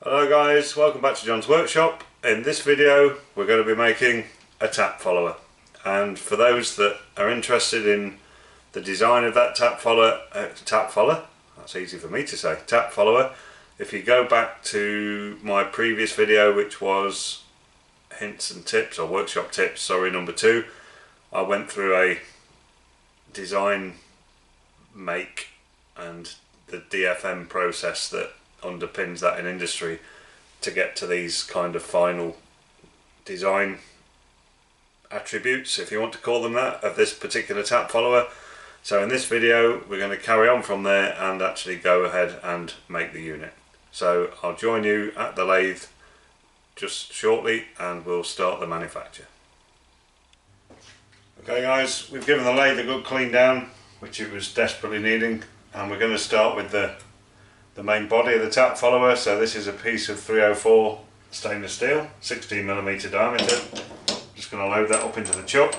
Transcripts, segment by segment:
Hello guys, welcome back to John's Workshop. In this video we're going to be making a tap follower, and for those that are interested in the design of that tap follower, that's easy for me to say, tap follower, if you go back to my previous video, which was hints and tips, or workshop tips, sorry, number 2, I went through a design, make and the DFM process that underpins that in industry to get to these kind of final design attributes, if you want to call them that, of this particular tap follower. So in this video we're going to carry on from there and actually go ahead and make the unit. So I'll join you at the lathe just shortly and we'll start the manufacture. Okay guys, we've given the lathe a good clean down, which it was desperately needing, and we're going to start with the main body of the tap follower. So this is a piece of 304 stainless steel, 16mm diameter. Just going to load that up into the chuck.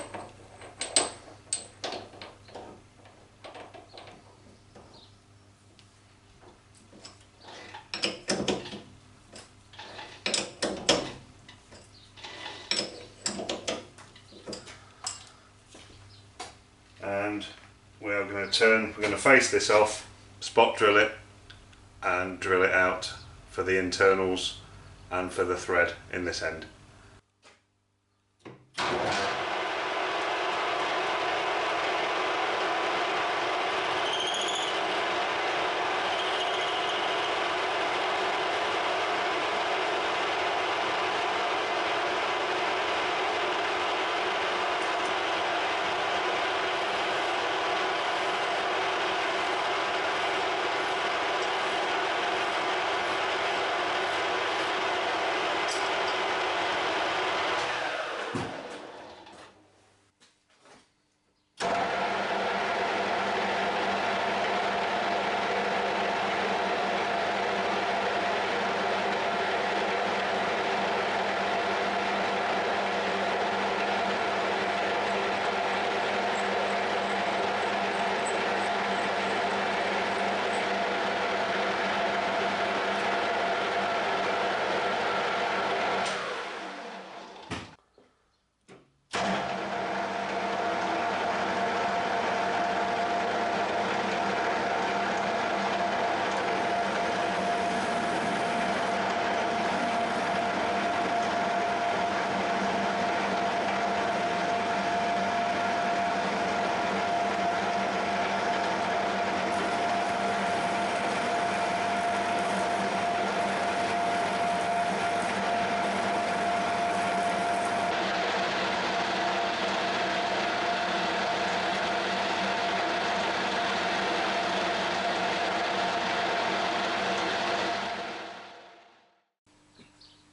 And we're going to face this off, spot drill it and drill it out for the internals and for the thread in this end.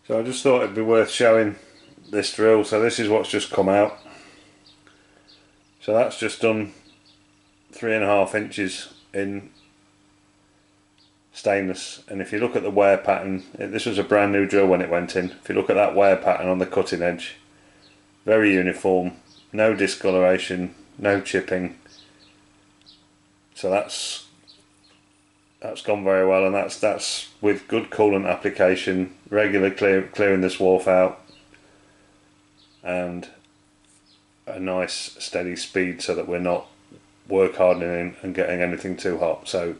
So I just thought it'd be worth showing this drill. So this is what's just come out. So that's just done 3.5 inches in stainless, and if you look at the wear pattern, this was a brand new drill when it went in. If you look at that wear pattern on the cutting edge, very uniform, no discoloration, no chipping. So that's gone very well, and that's with good coolant application, regular clearing the swarf out, and a nice steady speed so that we're not work hardening and getting anything too hot. So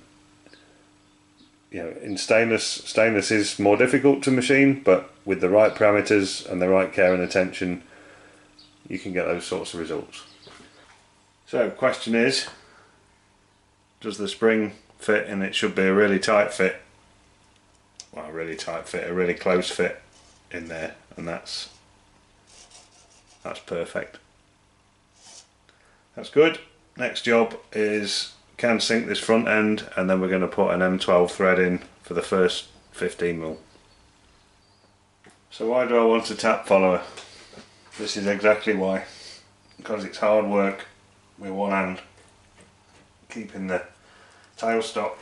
you know, in stainless is more difficult to machine, but with the right parameters and the right care and attention you can get those sorts of results. So question is, does the spring fit? And it should be a really tight fit, well, a really tight fit, a really close fit in there, and that's perfect. That's good. Next job is countersink this front end, and then we're going to put an M12 thread in for the first 15mm. So why do I want a tap follower? This is exactly why, because it's hard work with one hand, keeping the tailstock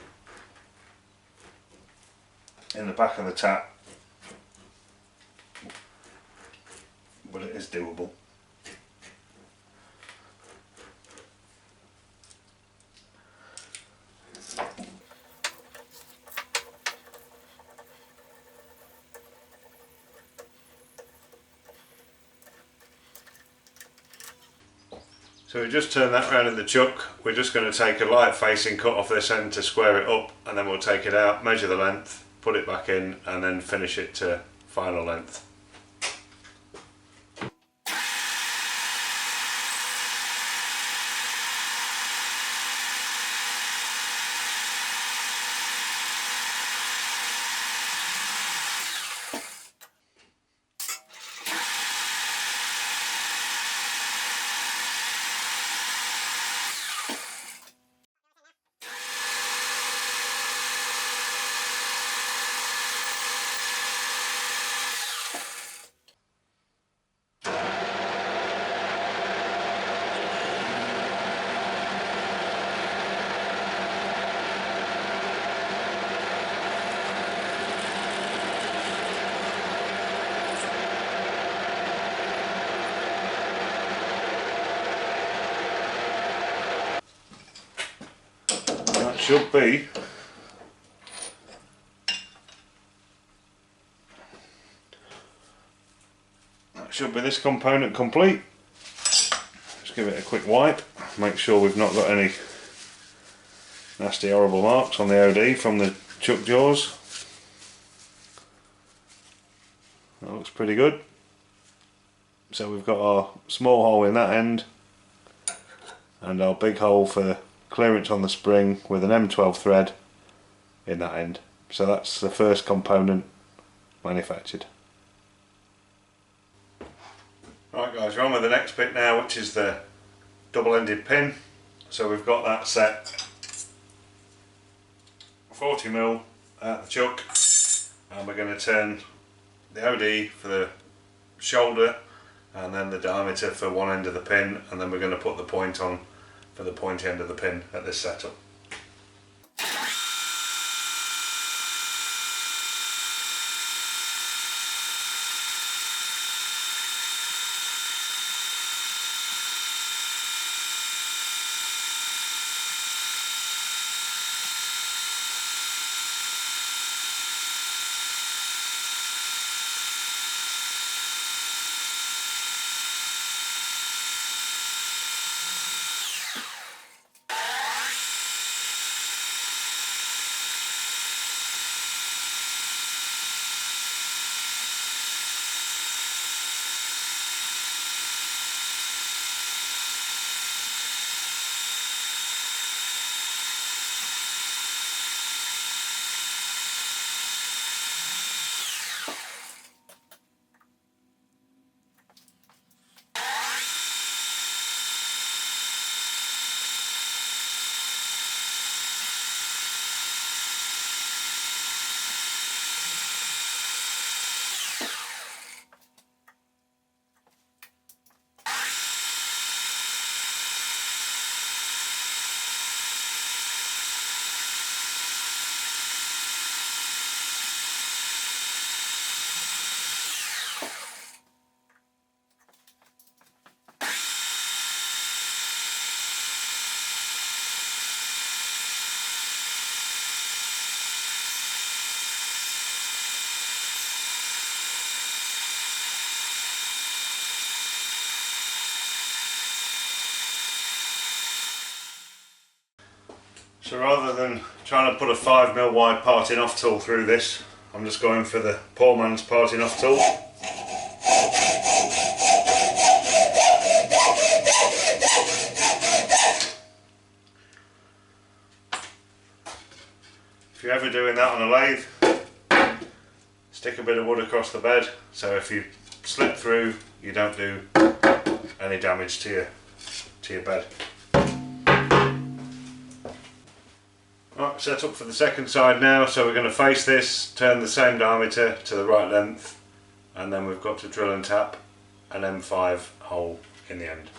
in the back of the tap, but it is doable. So we just turn that round in the chuck. We're just going to take a light facing cut off this end to square it up, and then we'll take it out, measure the length, put it back in, and then finish it to final length. That should be this component complete. Just give it a quick wipe, make sure we've not got any nasty horrible marks on the OD from the chuck jaws. That looks pretty good. So we've got our small hole in that end and our big hole for clearance on the spring with an M12 thread in that end. So that's the first component manufactured. Right guys, we're on with the next bit now, which is the double-ended pin. So we've got that set 40mm at the chuck, and we're going to turn the OD for the shoulder and then the diameter for one end of the pin, and then we're going to put the point on for the pointy end of the pin at this setup. So rather than trying to put a 5mm wide parting off tool through this, I'm just going for the poor man's parting off tool. If you're ever doing that on a lathe, stick a bit of wood across the bed, so if you slip through, you don't do any damage to your bed. Right, set up for the second side now, so we're going to face this, turn the same diameter to the right length, and then we've got to drill and tap an M5 hole in the end.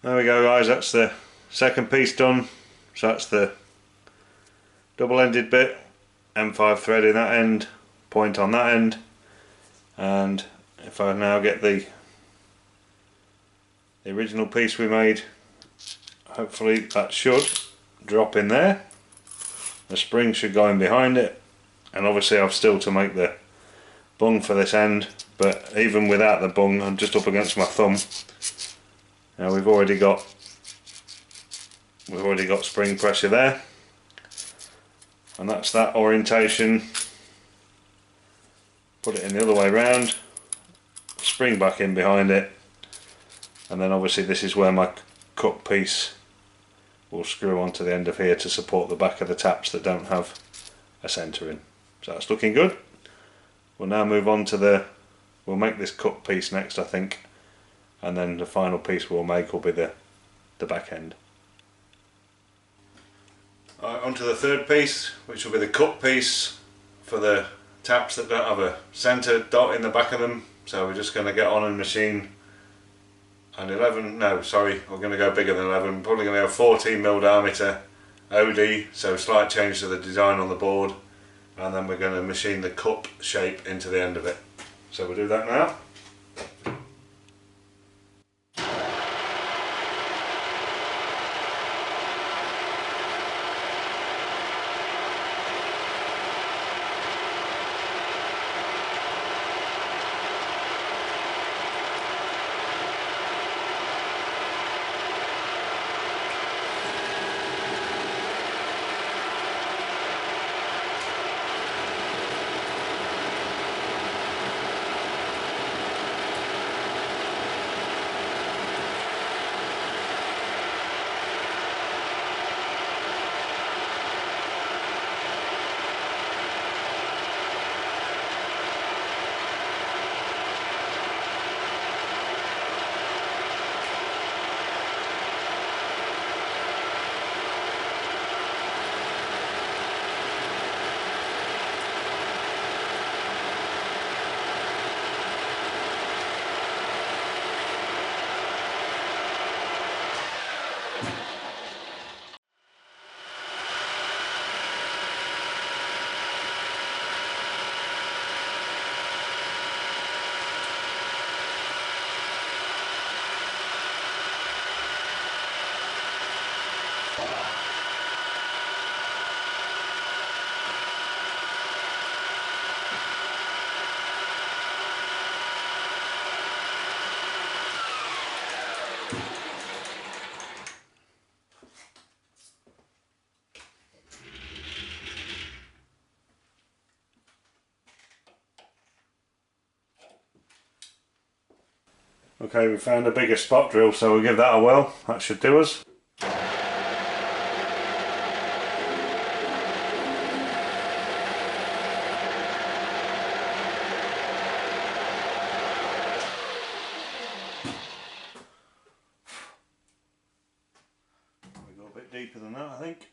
There we go guys, that's the second piece done. So that's the double-ended bit, M5 thread in that end, point on that end, and if I now get the original piece we made, hopefully that should drop in there. The spring should go in behind it, and obviously I've still to make the bung for this end, but even without the bung I'm just up against my thumb. Now we've already got spring pressure there, and that's that orientation. Put it in the other way round, spring back in behind it, and then obviously this is where my cut piece will screw onto the end of here to support the back of the taps that don't have a centre in. So that's looking good. We'll now move on to we'll make this cut piece next I think, and then the final piece we'll make will be the back end. Alright, on to the third piece, which will be the cut piece for the taps that don't have a centre dot in the back of them. So we're just going to get on and machine an 11, no sorry, we're going to go bigger than 11, probably going to go 14mm diameter OD, so slight change to the design on the board, and then we're going to machine the cup shape into the end of it. So we'll do that now. Okay, we found a bigger spot drill, so we'll give that a whirl. That should do us. We go a bit deeper than that, I think.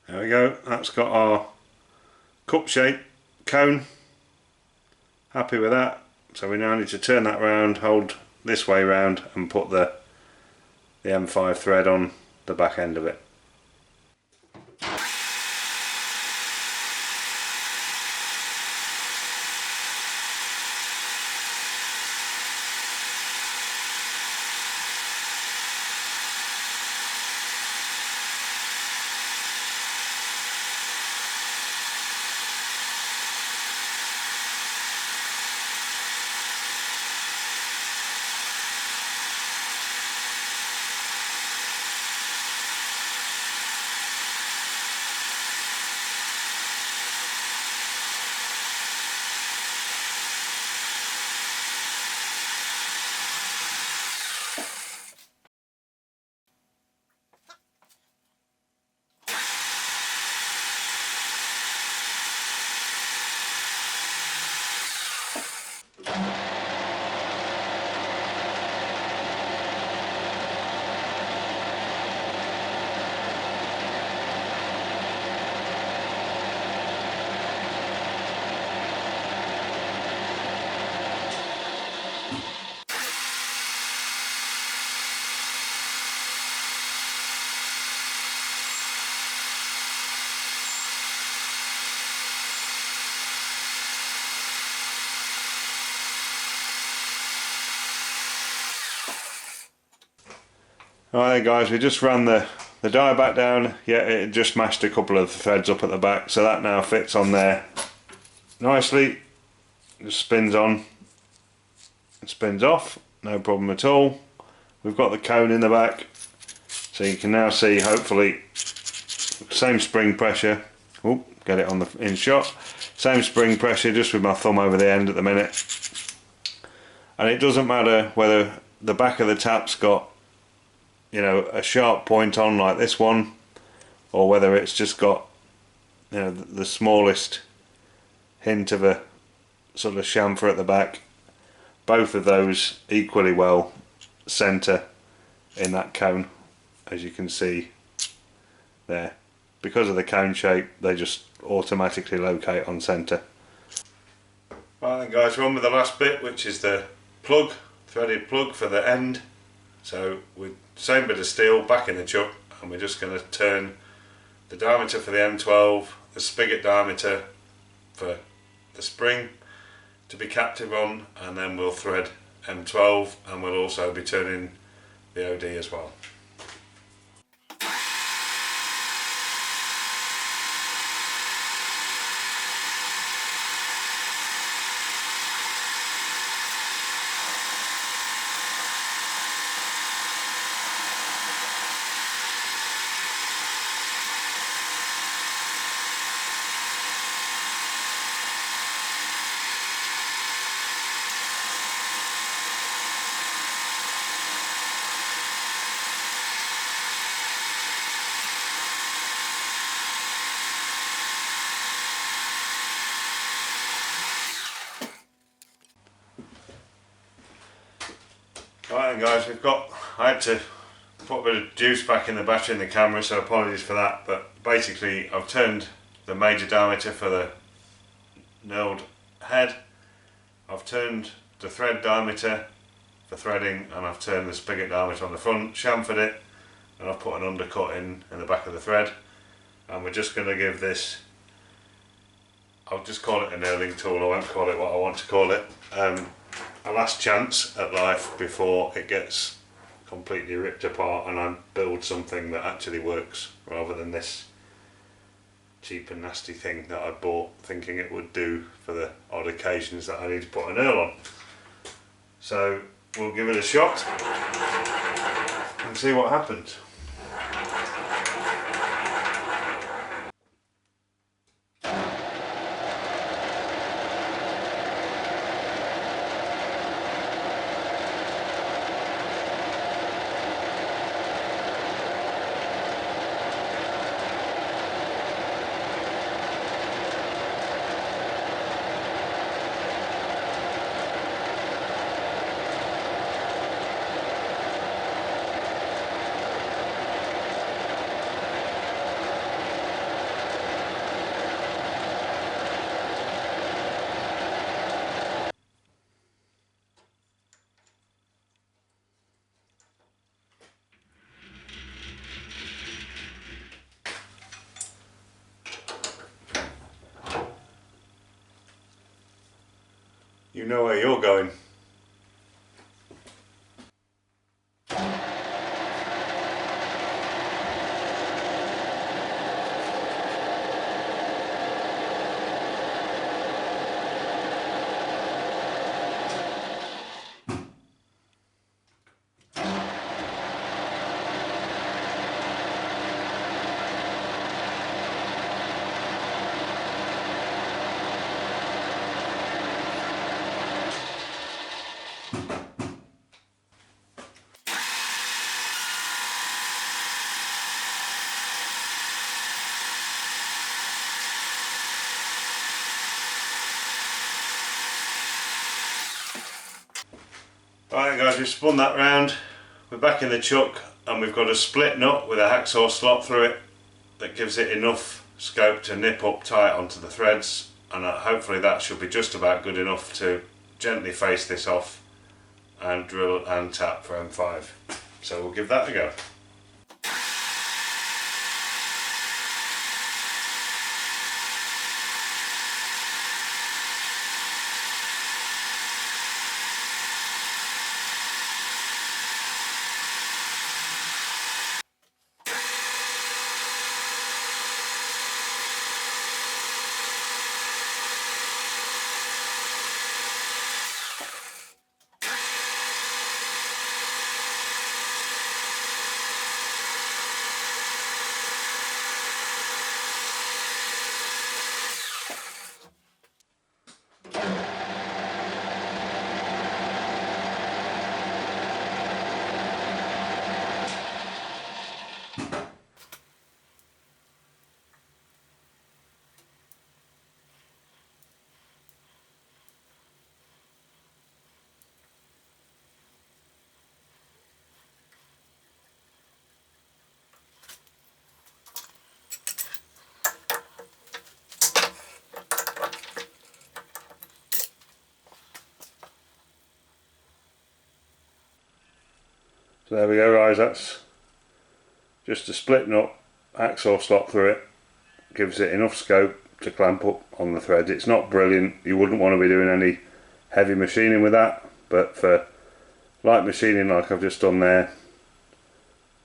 There we go, that's got our cup shape cone. Happy with that. So we now need to turn that round, hold this way round, and put the M5 thread on the back end of it. Alright guys, we just ran the die back down. Yeah, it just mashed a couple of threads up at the back, so that now fits on there nicely. Just spins on, it spins off, no problem at all. We've got the cone in the back, so you can now see, hopefully, same spring pressure. Oop, get it on the in shot. Same spring pressure, just with my thumb over the end at the minute. And it doesn't matter whether the back of the tap's got, you know, a sharp point on like this one, or whether it's just got, you know, the smallest hint of a sort of chamfer at the back. Both of those equally well centre in that cone, as you can see there. Because of the cone shape, they just automatically locate on centre. Right then guys, we're on with the last bit, which is the plug, threaded plug for the end. So with same bit of steel back in the chuck, and we're just going to turn the diameter for the M12, the spigot diameter for the spring to be captive on, and then we'll thread M12, and we'll also be turning the OD as well. Right then guys, I had to put a bit of juice back in the battery in the camera, so apologies for that, but basically I've turned the major diameter for the knurled head, I've turned the thread diameter for threading, and I've turned the spigot diameter on the front, chamfered it, and I've put an undercut in the back of the thread, and we're just going to give this, I'll just call it a knurling tool, I won't call it what I want to call it, a last chance at life before it gets completely ripped apart and I build something that actually works, rather than this cheap and nasty thing that I bought thinking it would do for the odd occasions that I need to put a knurl on. So we'll give it a shot and see what happens. You know where you're going. Alright guys, we've spun that round, we're back in the chuck, and we've got a split nut with a hacksaw slot through it that gives it enough scope to nip up tight onto the threads, and hopefully that should be just about good enough to gently face this off and drill and tap for M5. So we'll give that a go. So there we go guys, that's just a split nut hacksaw slot through it. Gives it enough scope to clamp up on the thread. It's not brilliant, you wouldn't want to be doing any heavy machining with that, but for light machining like I've just done there,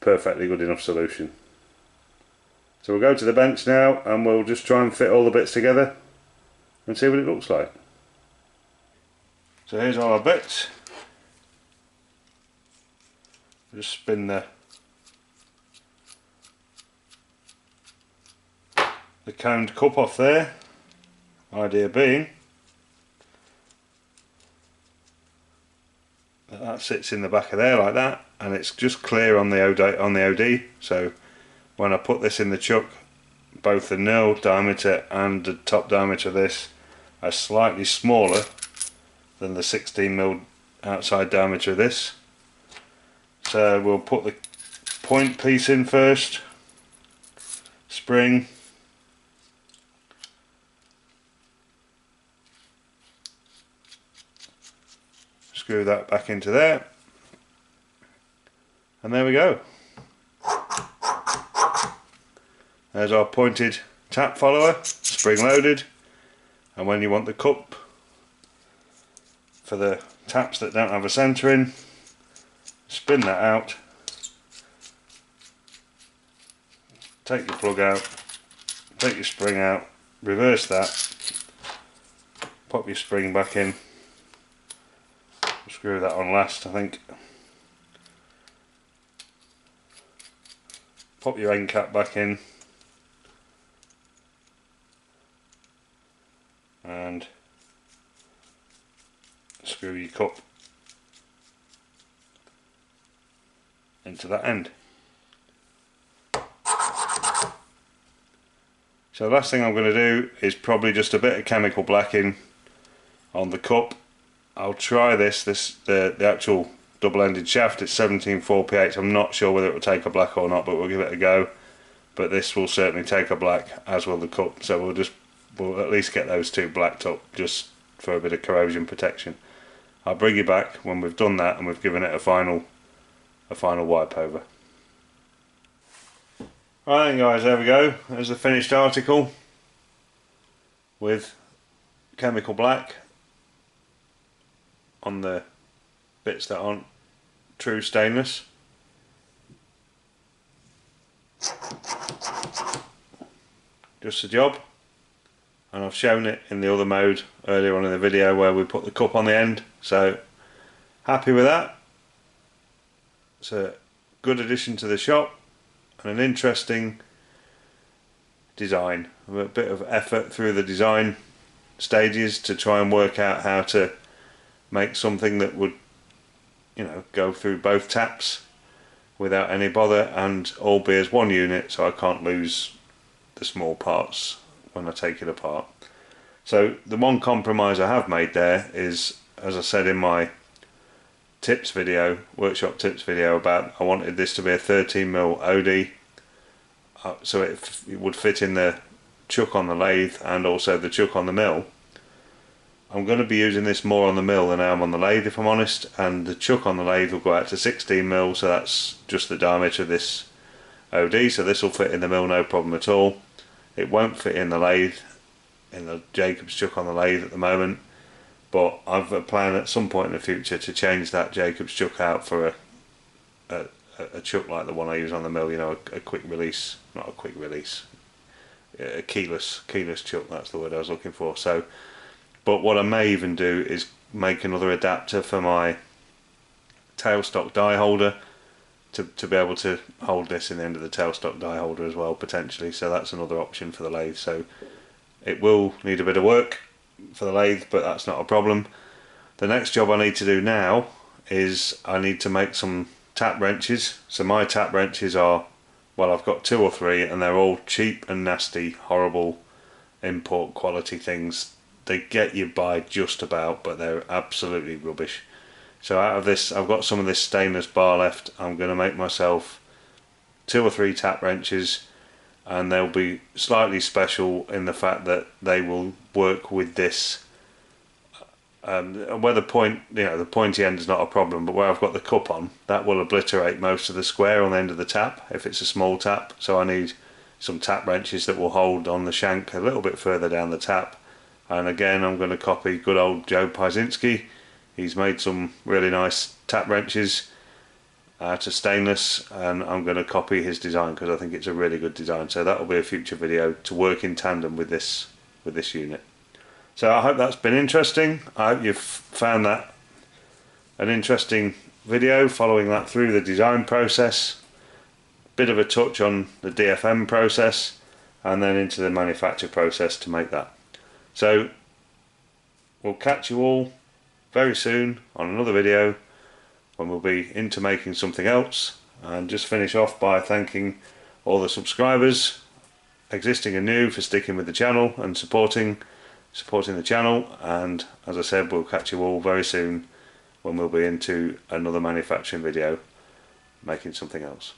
perfectly good enough solution. So we'll go to the bench now and we'll just try and fit all the bits together and see what it looks like. So here's all our bits. Just spin the coned cup off there, idea being that sits in the back of there like that, and it's just clear on the OD, so when I put this in the chuck, both the nil diameter and the top diameter of this are slightly smaller than the 16mm outside diameter of this. So we'll put the point piece in first, spring, screw that back into there, and there we go. There's our pointed tap follower, spring loaded, and when you want the cup for the taps that don't have a centre in, spin that out, take your plug out, take your spring out, reverse that, pop your spring back in, screw that on last I think, pop your end cap back in, and screw your cup into that end. So the last thing I'm going to do is probably just a bit of chemical blacking on the cup. I'll try the actual double-ended shaft. It's 17-4pH. I'm not sure whether it will take a black or not, but we'll give it a go. But this will certainly take a black, as will the cup. So we'll at least get those two blacked up just for a bit of corrosion protection. I'll bring you back when we've done that and we've given it a final wipe over. Right then guys, there we go. There's the finished article with chemical black on the bits that aren't true stainless. Just the job. And I've shown it in the other mode earlier on in the video where we put the cup on the end, so happy with that. It's a good addition to the shop and an interesting design. A bit of effort through the design stages to try and work out how to make something that would, you know, go through both taps without any bother and all be as one unit, so I can't lose the small parts when I take it apart. So the one compromise I have made there is, as I said in my tips video, workshop tips video, about I wanted this to be a 13mm OD, so it would fit in the chuck on the lathe and also the chuck on the mill. I'm going to be using this more on the mill than I am on the lathe, if I'm honest, and the chuck on the lathe will go out to 16mm, so that's just the diameter of this OD, so this will fit in the mill no problem at all. It won't fit in the lathe, in the Jacobs chuck on the lathe at the moment, but I've a plan at some point in the future to change that Jacobs chuck out for a chuck like the one I use on the mill, you know, a quick release, not a quick release, a keyless chuck, that's the word I was looking for. So, but what I may even do is make another adapter for my tailstock die holder to be able to hold this in the end of the tailstock die holder as well, potentially. So that's another option for the lathe. So it will need a bit of work for the lathe, but that's not a problem. The next job I need to do now is I need to make some tap wrenches. So my tap wrenches are, well, I've got 2 or 3 and they're all cheap and nasty, horrible import quality things. They get you by just about, but they're absolutely rubbish. So out of this, I've got some of this stainless bar left. I'm going to make myself 2 or 3 tap wrenches, and they'll be slightly special in the fact that they will work with this And where the the pointy end is not a problem, but where I've got the cup on, that will obliterate most of the square on the end of the tap if it's a small tap. So I need some tap wrenches that will hold on the shank a little bit further down the tap. And again, I'm going to copy good old Joe Piesinski. He's made some really nice tap wrenches out of stainless, and I'm going to copy his design because I think it's a really good design. So that will be a future video to work in tandem with this unit. So I hope that's been interesting. I hope you've found that an interesting video, following that through the design process, bit of a touch on the DFM process, and then into the manufacture process to make that. So we'll catch you all very soon on another video when we'll be into making something else, and just finish off by thanking all the subscribers, existing and new, for sticking with the channel and supporting the channel. And as I said, we'll catch you all very soon when we'll be into another manufacturing video making something else.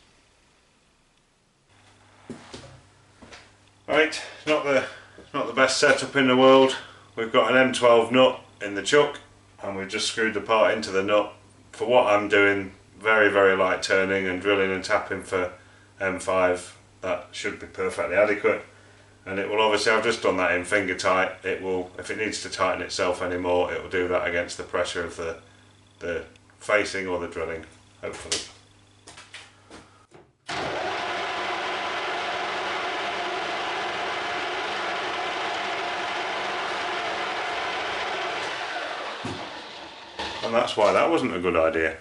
Right, not the best setup in the world. We've got an M12 nut in the chuck and we've just screwed the part into the nut. For what I'm doing, very light turning and drilling and tapping for M5, that should be perfectly adequate. And it will obviously, I've just done that in finger tight. It will, if it needs to tighten itself anymore, it will do that against the pressure of the facing or the drilling, hopefully. And that's why that wasn't a good idea.